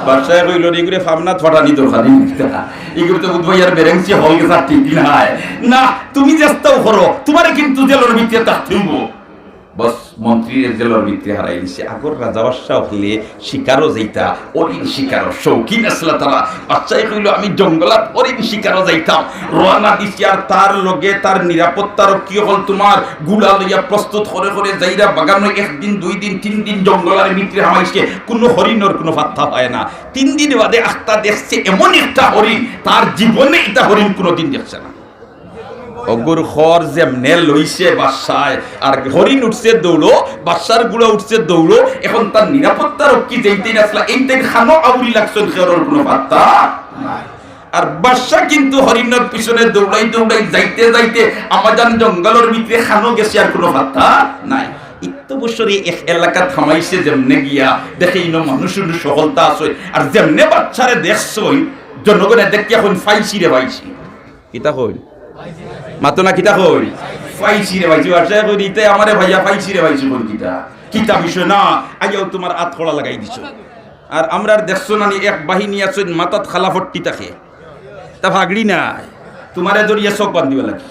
বাদশাহ কইল এগুলো ফামনা ফটানি দরকার এগুলো তো বুধবাইয়ার বেরেংসি হল গেছে ঠিক নাই না তুমি চেষ্টাও করো তোমারে কিন্তু জেলের ভিতরে থাকতে হইব বস মন্ত্রীর জেলের ভিতরে হারাই দিছে আগর রাজা বাদশাহ হলে শিকারও যাইতা অরিন শিকারও শৌখিন আসলা তারা বাচ্চাই কইল আমি জঙ্গলাত অরিন শিকারও যাইতাম রওনা দিছি আর তার লগে তার নিরাপত্তার কি হল তোমার গুলা লইয়া প্রস্তুত করে করে যাইরা বাগানো একদিন দুই দিন তিন দিন জঙ্গলের ভিতরে হামাইছে কোনো হরিণর কোনো পাত্তা পায় না 3 দিন বাদে আখতা দেখছে এমন একটা হরিণ তার জীবনে এটা হরিণ কোনোদিন দেখছে না অগুর খর যেমনে লইছে বাদশায় আর হরিণ উঠছে দৌড়ো বাদশার গুলো উঠছে দৌড়ো এখন তার নিরাপত্তা রক্ষী যেইতেই আসলা এইটাই খানো আউরি লাগছে খেরোর কোনো পাত্তা নাই আর বাদশা কিন্তু হরিণের পিছনে দৌড়াই দৌড়াই যাইতে যাইতে আমাজন জঙ্গলের ভিতরে খানো গেছে আর কোনো পাত্তা নাই ইত্তো বছরে এক এলাকা থামাইছে যেমনে গিয়া দেখে ইনো মানুষের সফলতা আছে আর যেমনে বাচ্চারে দেখছই জনগণের দেখতে এখন ফাইছি রে পাইছি কিতা কই মাতো না কিতা কই ফাইছি রে ভাইছি বাদশা কই দিতে আমারে ভাইয়া ফাইছি রে ভাইছি কোন কিতা কিতা বিষয় না আইও তোমার হাত খোলা লাগাই দিছো আর আমরার দেখছো না এক বাহিনী আছে মাথাত খালাফট্টি থাকে তা ভাগড়ি নাই তোমারে দরিয়া চোখ বান্ধিবা লাগে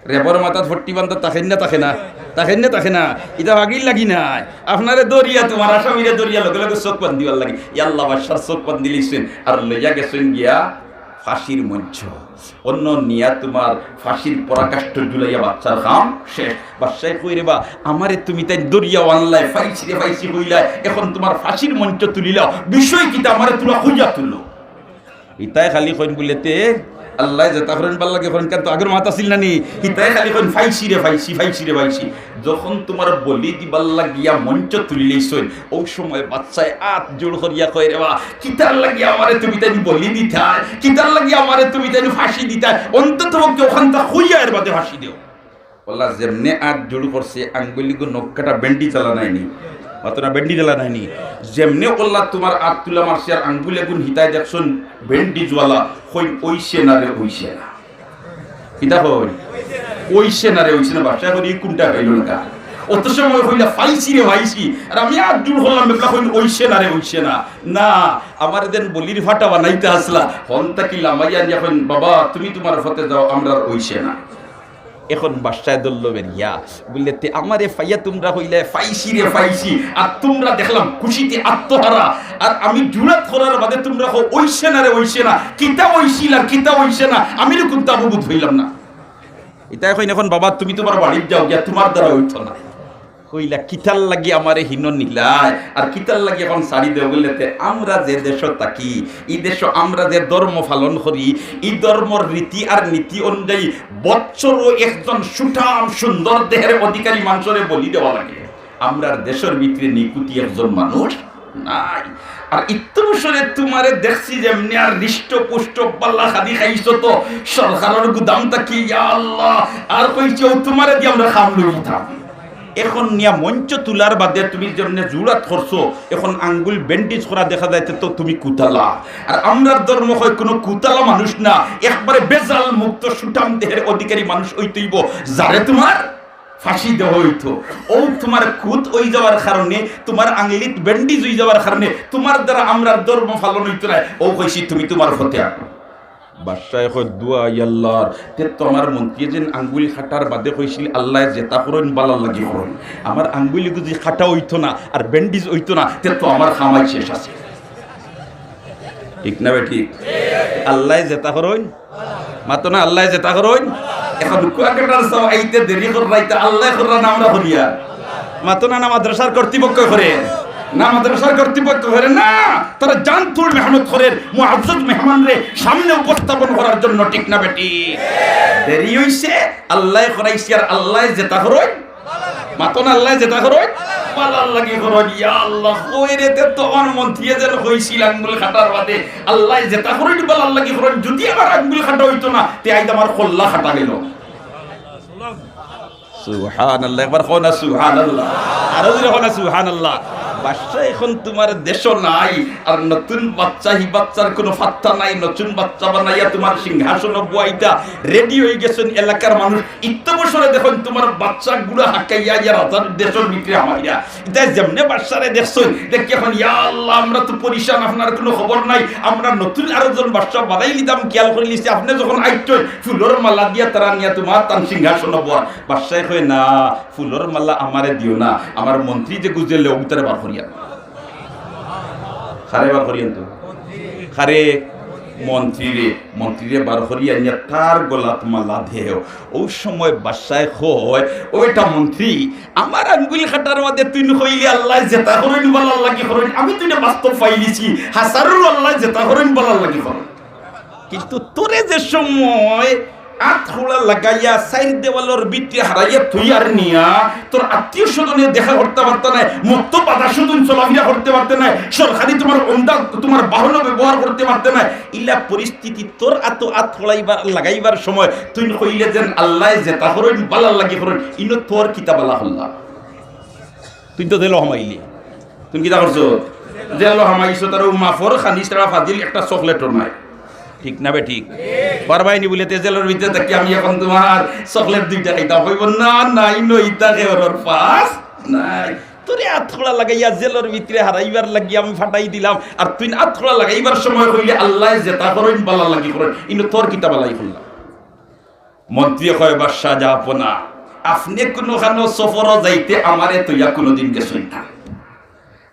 রেবর মাথাত ফট্টি বান্ধা তাকে না এটা ভাগড়ি লাগি নাই আপনারে দরিয়া তোমার আসামিরে দরিয়া লগে লগে চোখ বান্ধিবার লাগে ইয়াল্লাহ বাদশার চোখ বান্ধি লিছেন আর লইয়া গেছেন গিয়া ফাঁসির মঞ্চ অন্য নিয়া তোমার ফাঁসির পরাকাষ্ঠ জুলাইয়া বাচ্চার কাম শেষ বাদশাহ কই রে বা আমারে তুমি তাই দরিয়া আনলাই ফাইছি হইলা এখন তোমার ফাঁসির মঞ্চ তুলিলাও বিষয় কিতা আমারে তোলা খুঁজা তুললো ইতাই খালি কইন বলেতে আল্লাহ যেটা করেন ভাল লাগে করেন কিন্তু আগের মাথা ছিল না নি ইতাই খালি কইন ফাইছি রে যখন তোমার বলি দিবার লাগিয়া মঞ্চ তুলিলেইছই ওই সময় বাচ্চায় আত জোড় করিয়া কই রে বা কিতার লাগিয়া আমারে তুমি তাই বলি দিতাই কিতার লাগিয়া আমারে তুমি তাই ফাঁসি দিতাই অন্তত পক্ষে ওখানটা খুইয়া এর বাদে ফাঁসি দিও বললা যেমনে আত জোড় করছে আঙ্গুলিগো নক্কাটা বেন্ডি চালা নাইনি অতটা বেন্ডি জ্বালা নাইনি যেমনে আল্লাহ তোমার আত তুলা মারছে আর আঙ্গুলে গুণ হিতায় দেখছুন বেন্ডি জ্বালা কই ওইছে না কিতা কই ওইছে না বাদশা কই কোনটা হইল না অত সময় কইলা ফাইছি রে ভাইছি আর আমি আত জোড় হলাম বেলা কই ওইছে না না আমার দেন বলির ফাটা বানাইতে আসলা হন্তা কি লামাইয়া দিয়া কইন বাবা তুমি তোমার ফতে যাও আমরা ওইছে না এখন বাদশায় দল্ল বেরিয়া বললে আমারে ফাইয়া তোমরা হইলে ফাইছি আর তোমরা দেখলাম খুশিতে আত্মহারা আর আমি জুরাত করার বাদে তোমরা ওইছে না কিতা ওইছে না আমি রকম তাবু বুঝ হইলাম না এটা এখন বাবা তুমি তোমার বাড়ি যাও গিয়া তোমার দ্বারা হইতো না কইলা কিতাল লাগি আমারে হীন নিলাই আর কিতাল লাগি এখন সারি দেও বললেতে আমরা যে দেশ থাকি এই দেশ আমরা যে ধর্ম পালন করি এই ধর্মর রীতি আর নীতি অনুযায়ী বৎসরও একজন সুঠাম সুন্দর দেহের অধিকারী মানুষরে বলি দেওয়া লাগে আমরার দেশের ভিতরে নিকুতি একজন মানুষ নাই আর ইত্তবসরে তোমারে দেখছি যেমনি আর হৃষ্ট পুষ্ট পাল্লা খাদি খাইছো তো সরকারের গুদাম থাকি ইয়া আল্লাহ আর কইছো তোমারে দিয়ে আমরা খাম লইতাম এখন নিয়া মঞ্চ তুলার বাদে তুমি জন্য জুড়াত করছো এখন আঙ্গুল ব্যান্ডেজ করা দেখা যাইতে তো তুমি কুতালা আর আমরার ধর্ম হয় কোনো কুতালা মানুষ না একবারে বেজাল মুক্ত সুঠাম দেহের অধিকারী মানুষ হইতেইব যারে তোমার ফাঁসি দেওয়া হইতো ও তোমার খুদ ওই যাওয়ার কারণে তোমার আঙ্গুলিত ব্যান্ডেজ হয়ে যাওয়ার কারণে তোমার দ্বারা আমরার ধর্ম পালন হইতো না ও কইছি তুমি তোমার হতে আনো বাদশাহ কই দুয়া আল্লাহর তে তোমার মন্ত্রী যেন আঙ্গুলি খাটার বাদে কইছিল আল্লাহ যেটা করুন ভালো লাগি করুন আমার আঙ্গুলি যদি খাটা হইতো না আর ব্যান্ডেজ হইতো না তে তো আমার খামাই শেষ আছে ঠিক না বেটি আল্লাহ যেটা করুন মাতো না আল্লাহ যেটা করুন এখন কুয়াকাটার সব আইতে দেরি কর রাইতে আল্লাহ করার আমরা করিয়া মাতো না মাদ্রাসার কর্তৃপক্ষ করে না মাদ্রাসার কর্তৃপক্ষ করে না তারা জানতুল মেহনত করেন মুআজ্জাজ মেহমান রে সামনে উপস্থাপন করার জন্য ঠিক না বেটি দেরি হইছে আল্লাহ করাইছে আর আল্লাহ যেটা করুন মাতো না আল্লাহ যেটা করুন পালার লাগি করুন ইয়া আল্লাহ কইরেতে তো মন্ত্রী যেন কইছিল আঙ্গুল খাটার বাদে আল্লাহ যেটা করুন পালার লাগি করুন যদি আমার আঙ্গুল খাটা হইতো না তে আইদ আমার কল্লা খাটা গেল সুবহানাল্লাহ একবার কোনা সুবহানাল্লাহ আর ওই কোনা সুবহানাল্লাহ বাচ্চা এখন তোমার দেশও নাই, আর নতুন বাচ্চা হি বাচ্চার কোনো ফাত্তা নাই। নতুন বাচ্চা বানাইয়া তোমার সিংহাসন বুয়াইতা রেডি হয়ে গেছেন এলাকার মানুষ। ইত্যবসরে দেখুন তোমার বাচ্চা গুলো হাঁকাইয়া ইয়া রাজার দেশের ভিতরে আমাইয়া এটা যেমনে বাচ্চারে দেখছেন দেখি এখন ইয়া আল্লাহ আমরা তো পরিশান, আপনার কোনো খবর নাই, আমরা নতুন আরো জন বাচ্চা বানাই নিতাম, খেয়াল করে নিছি আপনি যখন আইতেন ফুলের মালা দিয়া তারা নিয়া তোমার তার সিংহাসন বুয়া। বাচ্চায় কয় না ফুলের মালা আমারে দিও না, আমার মন্ত্রী যে গুজেলে উত্তরে বার করিয়া খারে বার করিয়েন তো খারে মন্ত্রীরে বার করিয়া নিয়ে তার গলাত মালা দেও। ওই সময় বাসায় হয় ওইটা মন্ত্রী আমার আঙ্গুল খাটার মধ্যে তুই হইলি আল্লাহ জেতা করেন বলার লাগি করেন, আমি তুই বাস্তব পাইলিছি হাসারুল আল্লাহ জেতা করেন বলার লাগি করেন। কিন্তু তোরে যে সময় আতখোলা লাগাইয়া সাইড দেওয়ালের ভিতরে হারাইয়া তুই আর নিয়া তোর আত্মীয় স্বজনের দেখা করতে পারতে নাই, মুক্ত বাধা সুদন চলাফেরা করতে পারতে নাই, সরকারি তোমার অনুদান তোমার বাহন ব্যবহার করতে পারতে নাই। ইলা পরিস্থিতি তোর আতখোলাইবার লাগাইবার সময় তুই কইলে যেন আল্লাহ জেতা করেন বালার লাগি করেন, ইনো তোর কিতাবালা হল্লা তুই তো দিল হামাইলি তুমি কিতা করছো দিল হামাইছো তার মাফর খানিস তারা ফাদিল একটা চকলেটর নাই, ঠিক না বে ঠিক পারবাইনি বলে তেজেলের ভিতরে থাকি আমি এখন তোমার চকলেট দুইটা খাইতাম হইব না নাই নইতা খেওর পাস নাই। তোরে আতখোলা লাগাইয়া জেলের ভিতরে হারাইবার লাগি আমি ফাটাই দিলাম, আর তুই আতখোলা লাগাইবার সময় কইলে আল্লাহ জেতা করেন বালা লাগি করেন, ইনো তোর কিতাবালাই করলাম। মন্ত্রী কয় বাদশা যাপনা আপনি কোনোখানো সফর যাইতে আমারে তৈয়া কোনোদিন গেছেন না,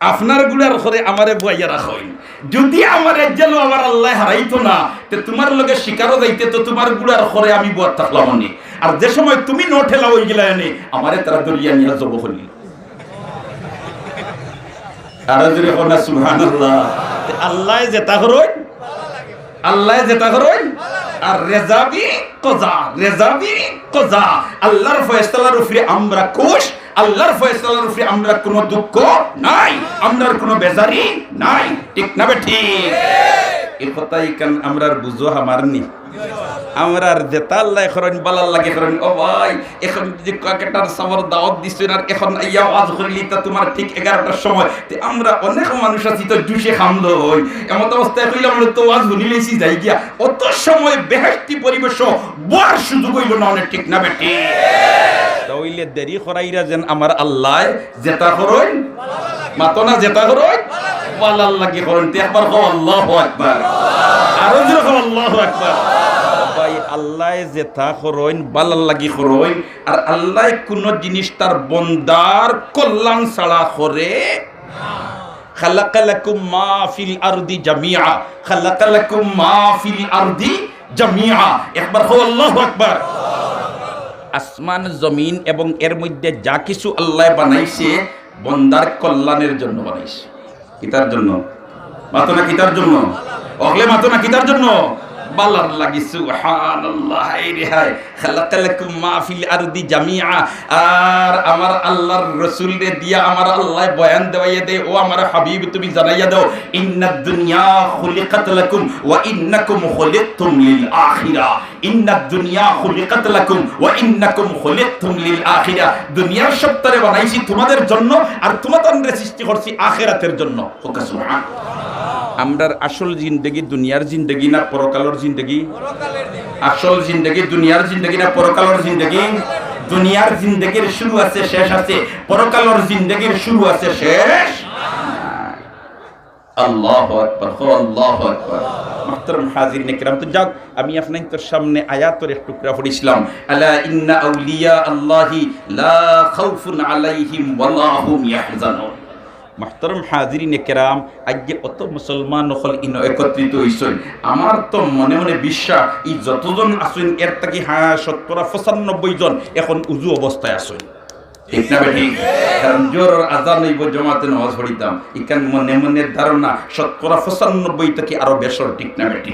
আপনার গুলার ঘরে আমারে বইয়া রাখেন, যদি আমার জেল আমার আল্লাহ হারাইতো না তে তোমার লগে শিকারও যাইতে তো তোমার গুলার ঘরে আমি বয়ার থাকলাম নি, আর যে সময় তুমি নো ঠেলা হয়ে গেলা এনে আমারে তারা দরিয়া নিয়ে জব হলি। আর যদি না সুবহানাল্লাহ আল্লাহ জেতা করই আল্লাহ জেতা করই আর রেজাবি কজা আল্লাহর ফয়সালার উপরে আমরা খুশ, আল্লাহর ফয়সালার উপরে আমরা কোনো দুঃখ নাই, আমরার কোনো বেজারি নাই, ঠিক না বে ঠিক? এই কথাই কান আমরার বুঝো আমারনি আমরার জেতা আল্লাহ করেন বালার লাগে করেন। ও ভাই এখন যে কয়েকটার সাবর দাওয়াত দিছেন আর এখন ইয়া ওয়াজ করিলি তা তোমার ঠিক 11টার সময় তে আমরা অনেক মানুষ আছি তো জুসে খামলো হই এমন অবস্থায় কইলাম তো ওয়াজ শুনিলেছি যাই গিয়া অত সময় বেহেশতি পরিবেশ বড় সুযোগ হইল না, অনেক ঠিক না বেটি? তাইলে দেরি করাইরা যেন আমার আল্লাহ জেতা করেন মাতো না জেতা করেন বালার লাগে করেন। তে একবার কও আল্লাহু আকবার, আরো জোরে কও আল্লাহু আকবার। ভাই আল্লাহ জেতা করেন বালার লাগি করেন, আর আল্লাহ কোন জিনিস তার বন্দার কল্যাণ ছাড়া করে খালাকালাকুম মা ফিল আরদি জামিআ, খালাকালাকুম মা ফিল আরদি জামিআ। একবার কও আল্লাহু আকবার। আসমান জমিন এবং এর মধ্যে যা কিছু আল্লাহ বানাইছে বন্দার কল্যাণের জন্য বানাইছে। কিতার জন্য? মাতো না কিতার জন্য? অগলে মাতো না কিতার জন্য? বালার লাগি। সুবহানাল্লাহ। রে হায় খালাকালাকুম মা ফিল আরদি জামিআ। আর আমার আল্লাহর রাসূল রে দিয়া আমার আল্লাহ বয়ান দেওয়াইয়া দে, ও আমার হাবিব তুমি জানাইয়া দাও ইন্নাদ দুনিয়া খুলিকাত লাকুম ওয়া ইন্নাকুম খুলিকতুম লিল আখিরা। ইন্নাদ দুনিয়া খুলিকাত লাকুম ওয়া ইন্নাকুম খুলিকতুম লিল আখিরা। দুনিয়ার সত্তরে বানাইছি তোমাদের জন্য আর তোমাদের সৃষ্টি করছি আখিরাতের জন্য। সুবহানাল্লাহ। আমরার আসল জিন্দেগি দুনিয়ার জিন্দেগি না পরকালের জিন্দেগি? আসল জিন্দেগি দুনিয়ার জিন্দেগি না পরকালের জিন্দেগি? দুনিয়ার জিন্দেগির শুরু আছে শেষ আছে, পরকালের জিন্দেগির শুরু আছে শেষ। আল্লাহু আকবার, আল্লাহু আকবার। মুহতারাম হাজিরিন কিরাম, তো যাক আমি আপনাদের সামনে আয়াতের এক টুকরা পড়িছিলাম, আলা ইন্না আউলিয়া আল্লাহি লা খাউফুন আলাইহিম ওয়া লা হুম ইয়াহজানুন। মুহতারাম হাজিরিন কিরাম, আজকে অত মুসলমান হল ইনো একত্রিত হইছেন, আমার তো মনে মনে বিশ্বাস এই যতজন আছেন এর থেকে 95% জন এখন উজু অবস্থায় আছেন, ঠিক না বেটি? কারণ জোর আজান হইব জমাতে নামাজ পড়িতাম, ইকান মনে মনে ধারণা 95% থেকে আরো বেশর, ঠিক না বেটি?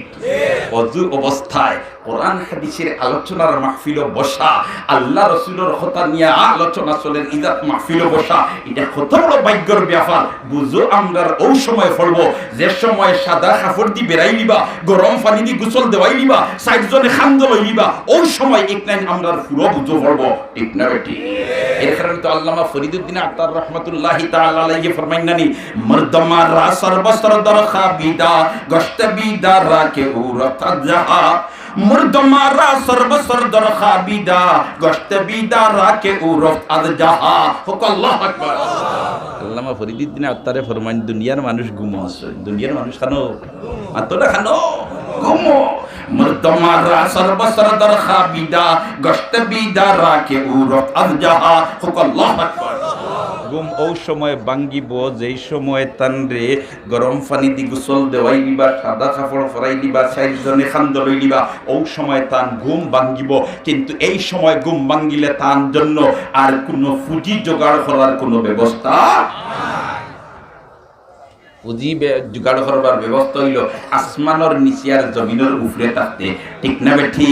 অজু অবস্থায় কোরআন হাদিসের আলোচনার মাহফিলও বসা, আল্লাহ রসুলের কথা নিয়ে আলোচনা চলেন ইজাত মাহফিলও বসা, এটা কত বড় ভাগ্যের ব্যাপার। বুঝো আমরা ওই সময় পড়বো যে সময় সাদা কাপড় দি বেড়াই নিবা, গরম পানি দি গোসল দেওয়াই নিবা, 60 জনে খান্দ লই নিবা, ওই সময় এক লাইন আমরা পুরো বুঝো পড়বো, ঠিক না বেটি? এর কারণে তো আল্লামা ফরিদুদ্দিন আত্তার রহমাতুল্লাহি তাআলা আলাইহি ফরমাইন নানি, মর্দমারা সর্বসর দরখা বিদা গশত বিদা রাকে উরত জাহা, মুর্দমারা সর্বসর দরখা বিদা গশত বিদা রাকে উরত জাহা। হুক আল্লাহু আকবার। আল্লামা ফরিদুদ্দিন আত্তারে ফরমাইন, দুনিয়ার মানুষ ঘুমো আছে, দুনিয়ার মানুষ খানো আতরা খানো ঘুমো, মুর্দমারা সর্বসর দরখা বিদা গশত বিদা রাকে উরত জাহা। হুক আল্লাহু আকবার। ঘুম ওই সময় ভাঙ্গিব যেই সময় তানরে গরম পানি দি গোসল দেওয়াই দিবা, সাদা কাপড় পরাই দিবা, 60 জনে খান্দ লই দিবা, ওই সময় তান ঘুম ভাঙ্গিব। কিন্তু এই সময় ঘুম ভাঙ্গিলে তান জন্য আর কোনো পুঁজি জোগাড় করার কোনো ব্যবস্থা নাই। পুঁজি জোগাড় করবার ব্যবস্থা হইল আসমানের নিচে আর জমিনের উপরে থাকতে, ঠিক না বেঠি?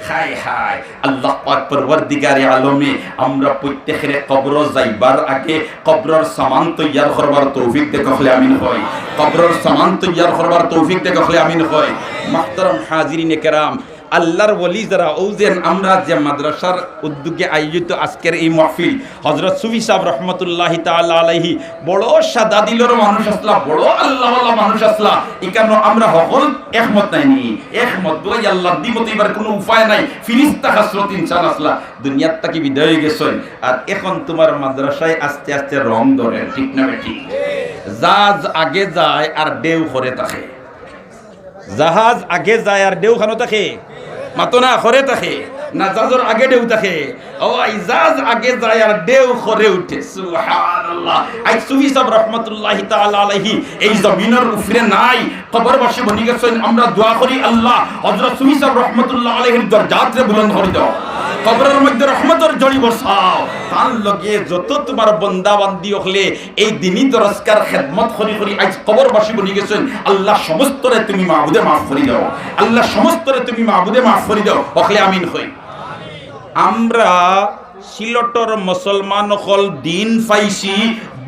হায় হায়, আল্লাহ পাক পরওয়ারদিগারে আলমে আমরা প্রত্যেকের কবর যাইবার আগে কবরের সামান তৈয়ার করবার তৌফিক দেখলে আমিন হয়, কবরের সামান তৈয়ার করবার তৌফিক দেখলে আমিন হয়। মুহতারাম হাজিরিনে কেরাম, আল্লাহর ওলি যারা ওজেন আমরা যে মাদ্রাসার উদ্যোগে আয়োজিত আজকের এই মাহফিল, হযরত সুফি সাহেব রহমতুল্লাহি তাআলা আলাইহি বড় সাদা দিলের মানুষ আসলা, বড় আল্লাহওয়ালা মানুষ আসলা, এখানে আমরা সকল একমত নাইনি, একমত বই আল্লাহর দিমত এবার কোনো উপায় নাই। ফিরিস্তা হাসরত ইনসান আসলা, দুনিয়ার থেকে বিদায় হয়ে গেছেন, আর এখন তোমার মাদ্রাসায় আস্তে আস্তে রং ধরে, ঠিক না বেটি? জাহাজ আগে যায় আর ঢেউ করে থাকে, জাহাজ আগে যায় আর ঢেউ খানো থাকে, মাতো না করে থাকে না, জাহাজের আগে ঢেউ থাকে, ও জাহাজ আগে যায় আর ঢেউ করে উঠে। সুবহানাল্লাহ। আই সুফি সাহেব রাহমাতুল্লাহি তাআলা আলাইহি এই জমিনের উপরে নাই, কবরবাসী বনি গেছেন। আমরা দোয়া করি আল্লাহ হযরত সুফি সাহেব রাহমাতুল্লাহ আলাইহির দরজাতে বুলন্দ করে দাও, কবরের মধ্যে রহমতের জড়ি বসাও, তার লগে যত তোমার বন্দা বান্দি হলে এই দিনই দরজকার খেদমত করি করি আজ কবরবাসী বনি গেছেন। আল্লাহ সমস্তরে তুমি মাহবুদে মাফ করে দাও, আল্লাহ সমস্তরে তুমি মাহবুদে মাফ করে দাও, ওখলে আমিন হই। আমরা সিলটর মুসলমান হল দিন পাইছি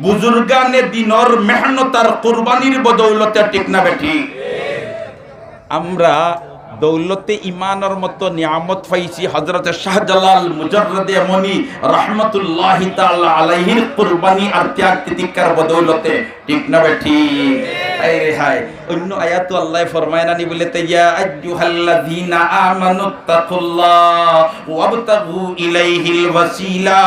বুজুর্গানে দিনর মেহনত আর কুরবানির বদৌলতে, ঠিক না বেটি? আমরা দৌলতে ইমানের মতো নিয়ামত পাইছি হযরতে শাহজালাল মুজাররদে মনি রহমতুল্লাহি তাআলা আলাইহির কুরবানি আর ত্যাগ তিতিকার বদৌলতে, ঠিক না বেটি? হায় হায়, অন্য আয়াত আল্লাহ ফরমায় নানি বলে, ইয়া আইয়ুহাল্লাযীনা আমানুত্তাকুল্লাহ ওয়াবতাগু ইলাইহিল ওয়াসিলা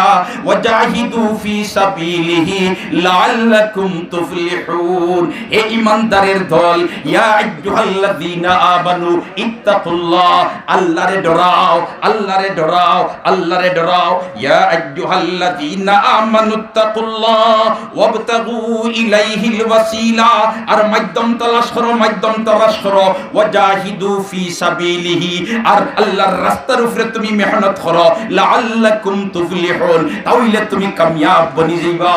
ওয়াজাহিদু ফি সাবিলিহি লাআল্লাকুম তুফলিহুন। হে ঈমানদারের দল, ইয়া আইয়ুহাল্লাযীনা আমানু ইত্তাকুল্লাহ, আল্লাহরে ডরাও, আল্লাহরে ডরাও, আল্লাহরে ডরাও। ইয়া আইয়ুহাল্লাযীনা আমানুত্তাকুল্লাহ ওয়াবতাগু ইলাইহিল ওয়াসিলা, আর মাধ্যম তালাশ করো, মাধ্যম তালাশ করো। ওয়াজাহিদু ফি সাবিলিহি, আর আল্লাহর রাস্তার উপরে তুমি মেহনত করো। লাআল্লাকুম তুফলিহুন, তাহলে তুমি কামিয়াব বনি যাইবা।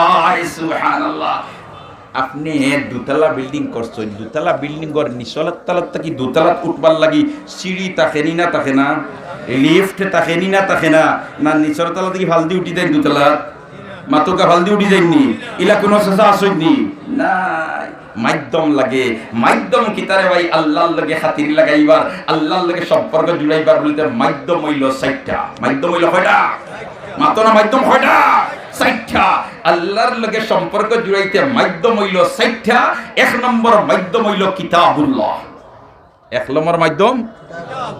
সুবহানাল্লাহ। আপনি দুতলা বিল্ডিং করছেন, দুতলা বিল্ডিং এর নিচলার তলাত থেকে দুতলাত উঠবার লাগি সিঁড়ি তাকেনি না, থাকে না? লিফট তাকেনি না, থাকে না? না নিচর তলা থেকে ফালদি উঠি দেয় দুতলা, মাতুকা ফালদি উঠি যায়নি, ইলা কোনো চেষ্টা আসেনি নাই। মাধ্যম লাগে, মাধ্যম কিতারে ভাই আল্লাহর লগে খাতির লাগাইবার, আল্লাহর লগে সম্পর্ক জুড়াইবার বলতে মাধ্যম হইল 60টা। মাধ্যম হইল কয়টা? মাত্র না, মাধ্যম কয়টা? 60টা। আল্লাহর লগে সম্পর্ক জুড়াইতে মাধ্যম হইল 60টা। এক নম্বর মাধ্যম হইল কিতাবুল্লাহ, এক নম্বর মাধ্যম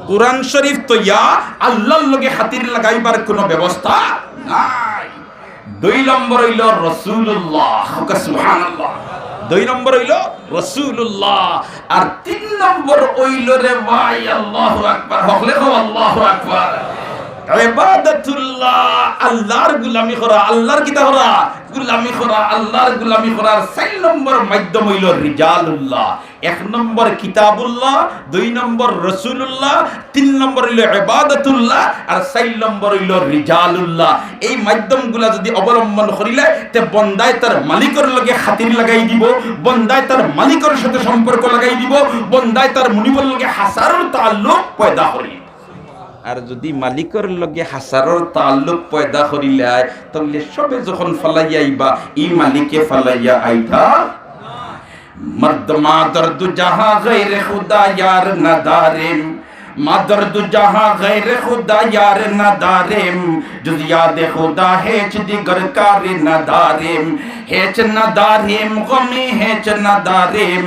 কুরআন শরীফ। তো ইয়া আল্লাহর লগে খাতির লাগাইবার কোনো ব্যবস্থা নাই। 2 নম্বর হইল রাসূলুল্লাহ, সুবহানাল্লাহ। 2 নম্বর হইল রাসূলুল্লাহ, আর 3 নম্বর হইল রে ভাই আল্লাহু আকবার, হকলে আল্লাহু আকবার। ইবাদাতুল্লাহ, আল্লাহর গোলামি করা, আল্লাহর কিতা করা, গোলামি করা, আল্লাহর গোলামি করার 4 নম্বর মাধ্যম হইল রিজালুল্লাহ। 1 নম্বর কিতাবুল্লাহ, 2 নম্বর রাসূলুল্লাহ, 3 নম্বর হইল ইবাদাতুল্লাহ, আর 4 নম্বর হইল রিজালুল্লাহ। এই মাধ্যমগুলা যদি অবলম্বন করিলে তে বন্দায় তার মালিকের লগে খাতির লাগাই দিব, বন্দায় তার মালিকের সাথে সম্পর্ক লাগাই দিব, বন্দায় তার মুনিবর লগে হাসারুর তাআল্লুক পয়দা করি। আর যদি মালিকের লগে হাসারর তাল্লুক পয়দা করিলাই তাহলে সবে যখন ফালাইয়া আইবা ই মালিকে ফালাইয়া আইতা মর্দ মা দর্দ জাহাঁ গैर खुदा यार नदारिम मा दर्द जहां गैर खुदा यार नदारिम जुज याद खुदा हेच दिगर कार नदारिम हेच नदारिम गमे हेच नदारिम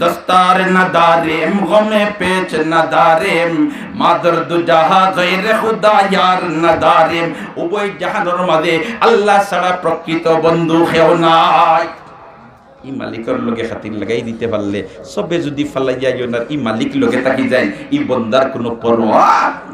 दस्तार नदारिम गमे पेच नदारिम मा दर्द जहां गैर खुदा यार नदारिम उभय জাহানের মাঝে আল্লাহ ছাড়া প্রকৃত বন্ধু কেউ নাই। ই মালিকের লগে খাতির লাগাই দিতে পারলে সবে যদি ফালাইয়া ইওনার ই মালিক লগে থাকি যায় ই বন্দার কোনো পরোয়া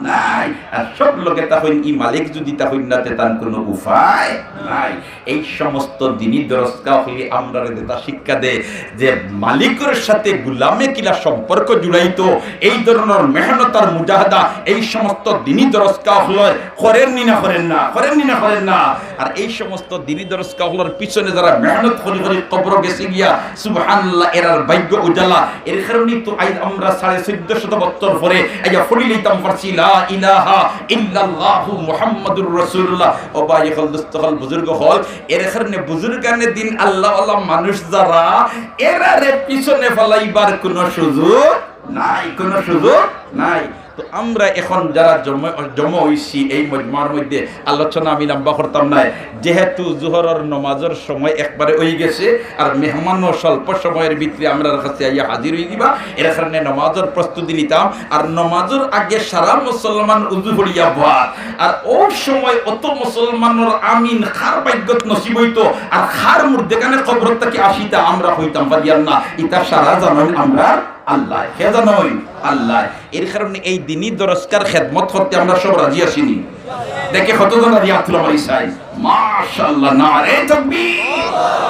নাই। আর সব লগে তখন ই মালিক যদি তখন নাতে তার কোনো উপায় নাই। এই সমস্ত দিনই দরজকা হলি আমরা দেতা শিক্ষা দে যে মালিকের সাথে গোলামে কিলা সম্পর্ক জুড়াইতো এই ধরনের মেহনত আর মুজাহাদা এই সমস্ত দিনই দরজকা হল করেন নি না করেন না, করেন নি না করেন না। আর এই সমস্ত দিনই দরজকা হলোর পিছনে যারা মেহনত করি করি কবর গিয়া সুবহানাল্লাহ এরার ভাগ্য উজালা। এর কারণেই তো আজ আমরা 1450 বছর পরে আইয়া ফড়ি লইতাম পারছি লা ইলাহা ইল্লাল্লাহু মুহাম্মাদুর রাসূলুল্লাহ। ও ভাই হল দোস্ত হল বুজুর্গ হল এর কারণে বুজুর্গানে দিন আল্লাহ আল্লাহ মানুষ যারা এরারে পিছনে ফলাইবার কোনো সুযোগ নাই, কোনো সুযোগ নাই। তো আমরা এখন যারা জমা হইছি এই মজমার মধ্যে আলোচনা আমি লম্বা করতাম না, যেহেতু জোহরের নামাজের সময় একবারে হয়ে গেছে আর মেহমানও স্বল্প সময়ের ভিতরে আমরা কাছে আইয়া হাজির হয়ে দিবা। এর কারণে নামাজের প্রস্তুতি নিতাম। আর নামাজের আগে সারা মুসলমান উজু করিয়া বহাত আর ওই সময় অত মুসলমানের আমিন খার ভাগ্যত নসিব হইতো আর খার মুর্দেখানে কবর থেকে আসিতা আমরা হইতাম পারিয়াম না। ইতা সারা জানেন আমরা আল্লাহ কে জানোই আল্লাহ। এর কারণে এই দিনই দরজকার খেদমত করতে আমরা সব রাজি আছিনি। দেখে কতজন রাজি আতুল মারি সাই মাশাআল্লাহ, নারে তাকবীর,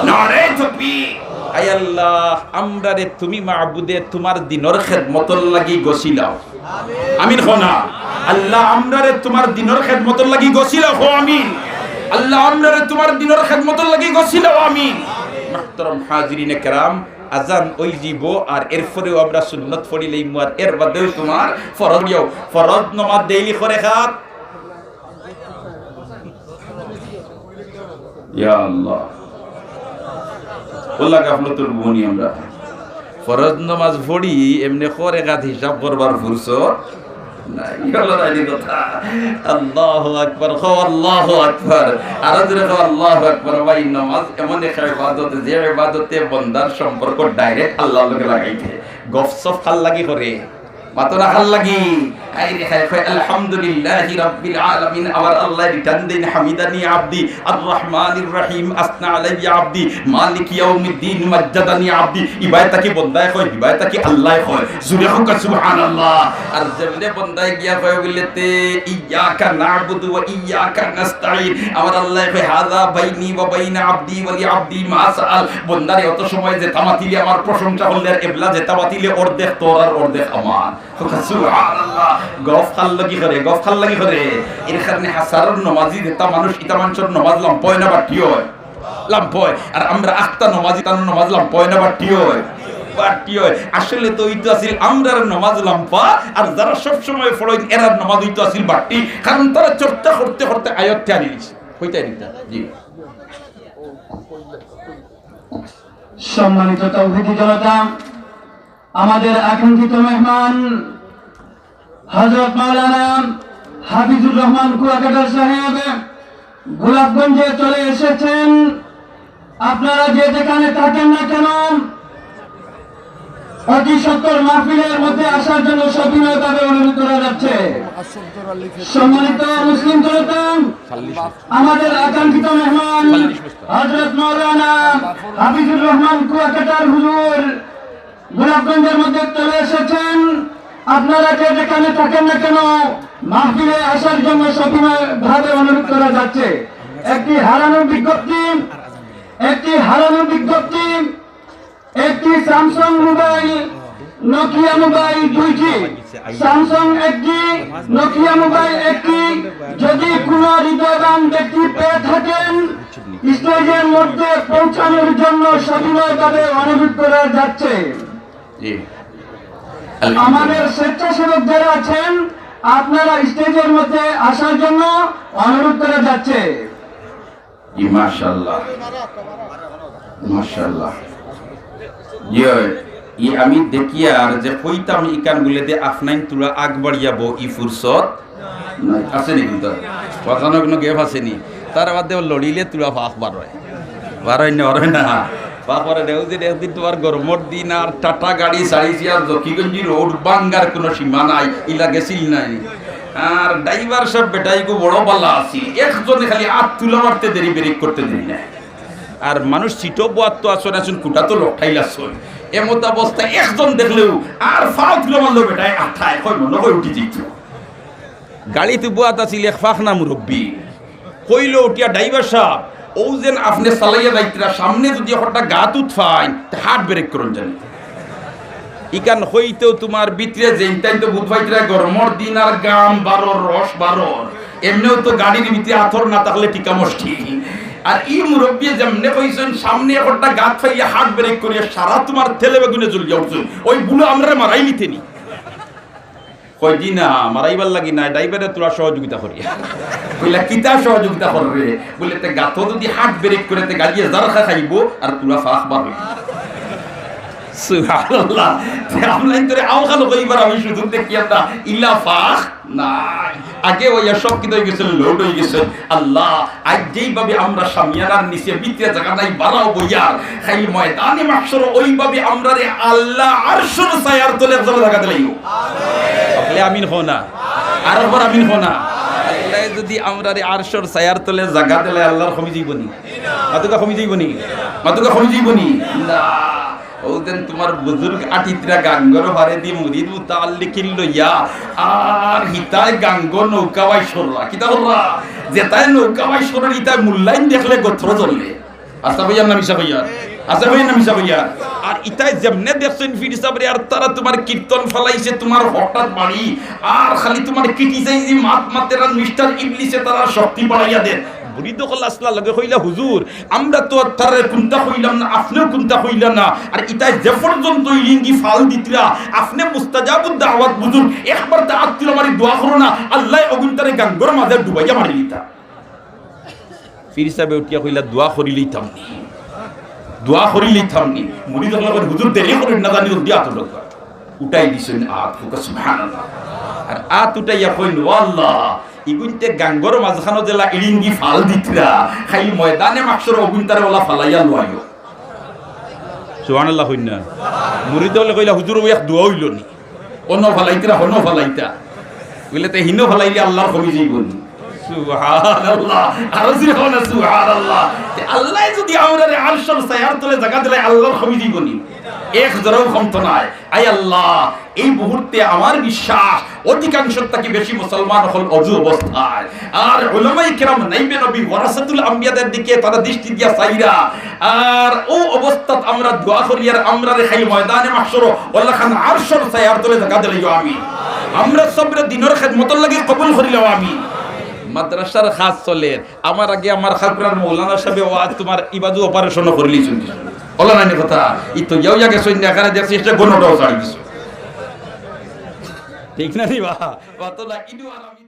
নারে তাকবীর। আয় আল্লাহ আমরা রে তুমি মাবুদে তোমার দিনের খেদমতর লাগি গছিলাও, আমিন খোনা। আল্লাহ আমরা রে তোমার দিনের খেদমতর লাগি গছিলাও, হো আমিন। আল্লাহ আমরা রে তোমার দিনের খেদমতর লাগি গছিলাও, আমিন। মুহতারাম হাজিরিনে কেরাম, আজান ওই জীব আর এরপরেও আমরা সুন্নত পড়িলেই আর এর বাদেও তোমার ফরজ নামাজ ডেইলি করে খাত। ইয়া আল্লাহ ওলা গাফলতুল বুনি আমরা ফরজ নামাজ পড়ি এমনি করে খাত হিসাব করবার ফুরসত নাই। আল্লাহু আকবার, আল্লাহু আকবার, আর জোরে আল্লাহু আকবার। ভাই নামাজ এমন এক ইবাদত যে ইবাদতে বান্দার সম্পর্ক ডাইরেক্ট আল্লাহর লগে লাগাইতে গফসফ খাল লাগি করে মাতরা খাল লাগি আইরে খায় আলহামদুলিল্লাহি রাব্বিল আলামিন। আবার আল্লাহ রিটার্ন দেন হামিদানি আবদি আর রহমানির রহিম আসনা আলাইয়া আবদি মালিক ইয়াউমিদ্দিন মাজ্জাদানি আবদি। ইবাদত কি বন্দায় কয়, ইবাদত কি আল্লাহ কয়, জুরে হোক সুবহানাল্লাহ। আর যেমনে বন্দায় গিয়া কয় বলতে ইয়াকা নাবুদু ওয়া ইয়াকা নাস্তাঈন। আমার আল্লাহ কয় হাযা বাইনি ওয়া বাইনা আবদি ওয়া লি আবদি মা সাআল। বন্দারে অত সময় যে তামাতিলে আমার প্রশংসা করলে এবলা যে তামাতিলে অর্ধেক তোর আর অর্ধেক আমার, সুবহানাল্লাহ। গফ খাল লাগি করে, গফ খাল লাগি করে। এর কারণে হাসারুন নামাজি দেতা মানুষ ইতা মানুষের নামাজ লম্পয় না বাটি হয়, লম্পয়। আর আমরা আখতা নামাজি তার নামাজ লম্পয় না বাটি হয়, বাটি হয়। আসলে তো ইতো আছিল আমরার নামাজ লম্পা আর যারা সব সময় পড়েন এরার নামাজ ইতো আছিল বাটি, কারণ তারা চর্চা করতে করতে আয়ত্তে আনি নিছে কইতাই নিতা। জি সম্মানিত তাওহীদি জনতা, আমাদের আকাঙ্ক্ষিত মেহমান হযরত মাওলানা হাফিজুর রহমান কুয়াকাটা সাহেব গোলাপগঞ্জে চলে এসেছেন। আপনারা যে যেখানে থাকেন না কেন অতি সত্তর মাহফিলের মধ্যে আসার জন্য সবিনয়ভাবে অনুরোধ করা যাচ্ছে। সম্মানিত মুসলিম জনতা, আমাদের আকাঙ্ক্ষিত মেহমান হযরত মাওলানা হাফিজুর রহমান কুয়াকাটার হুজুর গোলাপগঞ্জের মধ্যে চলে এসেছেন। আপনারা যে যেখানে থাকেন না কেন মাহফিলে আসার জন্য সবিনয় ভাবে অনুরোধ করা যাচ্ছে। একটি হারানোর বিজ্ঞপ্তি, একটি স্যামসাং মোবাইল, নোকিয়া মোবাইল দুইটি, স্যামসাং একটি, নোকিয়া মোবাইল একটি। যদি কোনো হৃদয়বান ব্যক্তি পেয়ে থাকেন স্টেজের মধ্যে পৌঁছানোর জন্য সবিনয়ভাবে অনুরোধ করা যাচ্ছে। আমাদের স্বেচ্ছাসেবক যারা আছেন আপনারা স্টেজের মধ্যে আসার জন্য অনুরোধ করা যাচ্ছে। মাশাআল্লাহ মাশাআল্লাহ। আমি দেখি আর যে কইতাম ইকান গুলে দে আফনাইন তুলা আগ বাড়িয়াবো ই ফুরসত আছে নি, কিন্তু কথানো কোনো গেপ আছে নি। তার বাদে লড়িলে তুলা ফাঁক বারোয় না বাপরে একদিন তোমার গরমের দিন আর টাটা গাড়ি চাইছি আর জকিগঞ্জি রোড বাঙ্গার কোনো সীমা নাই, ইলা গেছিল নাই। আর ড্রাইভার সব বেটাইগো বড় পাল্লা আছি, একজনে খালি আট তুলা মারতে দেরি ব্রেক করতে দেরি না। আর মানুষ সিটও বোয়ার তো আসুন আসুন কুটা তো লটাইল আসুন, এমত অবস্থা একজন দেখলেও আর ফাও তুলা মারলো বেটাই আঠায় কই মনে কই উঠি দিত। গাড়িতে বোয়াত আছিল এক ফাঁক না মুরব্বী কইল উঠিয়া ড্রাইভার সাহেব ও যেন আপনি চালাইয়া যাইতরা সামনে যদি একটা গাত উঠফাই হাট ব্রেক করুন জানি। ইকান হইতেও তোমার ভিতরে যেইটাই তো বুধবাইতরা গরমের দিন আর গাম বারোর রস বারোর, এমনিও তো গাড়ির ভিতরে আথর না থাকলে টিকা মুশকিল। আর এই মুরব্বী যেমনে কইছেন সামনে একটা গাত ফাইয়া হাট ব্রেক করিয়া সারা তোমার তেলে বেগুনে জ্বলিয়া উঠছেন, ওই বুলো আমরা মারাই নিতেনি কয়দিন না মারাইবার লাগি না ড্রাইভারে তোরা সহযোগিতা করিয়া কইলা কিতা সহযোগিতা করবে বলে তে গাথ যদি হাট ব্রেক করে তে গাড়িয়ে জারখা খাইব আর তোরা ফাঁক বাড়বে। সুবহানাল্লাহ, আমলাই তোরে আও খালো কইবার আমি শুধু দেখি না ইলা ফাঁক নাই। আগে ওই সব কি হয়ে গেছে, লোড হয়ে গেছে। আল্লাহ আজ যেইভাবে আমরা সামিয়ানার নিচে বিতে জায়গা নাই বাড়াও বইয়ার খাই ময়দানে মাহশর ওইভাবে আমরা রে আল্লাহ আরশের ছায়ার তলে জায়গা দিলাইও। আপনি আমিন হো না, আর একবার আমিন হো না। আল্লাহ যদি আমরা রে আরশের ছায়ার তলে জায়গা দিলে আল্লাহর কমি যাইবনি, মাতুকা কমি যাইবনি, মাতুকা কমি যাইবনি না। ওদিন তোমার বুজুর্গ আটিত্রা গাঙ্গর হারে দি মুরিদ মুতাআল্লিকিন লইয়া আর হিতায় গাঙ্গ নৌকাওয়াই সরলা কিতা হল্লা যেতায় নৌকাওয়াই সরল হিতায় মূল্যায়ন দেখলে গোত্র জ্বললে। আচ্ছা ভাইয়ার নাম হিসাব ভাইয়ার, আচ্ছা ভাইয়ার নাম হিসাব ভাইয়ার। আর ইতায় যেমনে দেখছেন ফির হিসাবে আর তারা তোমার কীর্তন ফলাইছে তোমার হঠাৎ বাড়ি আর খালি তোমার ক্রিটিসাইজি মাত মাতেরা মিস্টার ইবলিসে তারা শক্তি বাড়াইয়া দেন। মুরিদ হল আসলা লাগে কইলা হুজুর আমরা তো তার কোনটা কইলাম না, আপনিও কোনটা কইলা না। আর ইতায় যে পর্যন্ত ইঙ্গি ফাল দিতরা আপনি মুস্তাজাবুদ দাওয়াত বুজুর একবার দাওয়াত দিলা মারি দোয়া করো না আল্লাহ অগুনতারে গাঙ্গর মাঝে ডুবাইয়া মারি দিতা। ফির হিসাবে উঠিয়া কইলা দোয়া করিলেই থামনি, দোয়া করিলেই থামনি। মুরিদ হল হুজুর দেরি করেন না জানি দিয়া তো লোক উঠাই দিছেন আত সুবহানাল্লাহ। আর আত উঠাইয়া কইল আল্লাহ ইগুনতে গাঙ্গর মাঝখানো জেলা ইলিঙ্গি ফাল দিতরা খাই ময়দানে মাকসর অগুনতারে ওলা ফালাইয়া লইও। সুবহানাল্লাহ কইনা মুরিদ হলে কইলা হুজুর ওই এক দোয়া হইল নি অন্য ফালাইতরা হন ফালাইতা কইলে তে হিনো ফালাইলে আল্লাহর কমি যাইবনি। সুবহানাল্লাহ, আর জিরোনা সুবহানাল্লাহ। তে আল্লাহ যদি আমারে আরশের ছায়ার তলে জায়গা দিলে আল্লাহর কমি যাইবনি, এক জরাও কমত নাই। আয় আল্লাহ এই মুহূর্তে আমার বিশ্বাস অধিকাংশটাকে বেশি মুসলমান হল অজু অবস্থায়। আর উলামায়ে কেরাম নাইবে নবী ওয়ারাসাতুল আম্বিয়াদের দিকে তারা দৃষ্টি দিয়া চাইরা আর ও অবস্থাত আমরা দোয়া করি আর আমরা রে খাই ময়দানে মাহশর আল্লাহ খান আরশের ছায়ার তলে জায়গা দিলাইও আমি আমরা সবরে দিনের খিদমত লাগি কবুল করিলাও আমি। মাদ্রাসার খাস চলে আমার আগে আমার খাকুরার মৌলানা সাহেব ওয়াজ তোমার ইবাদু অপারেশনও করিলি শুনছি বলা নাই কথা ই তো যাও জায়গা সৈন্য এখানে দেখছি এটা গণটাও ছাড়ি দিছো ঠিক না নি বা তো লাগিনি আর আমি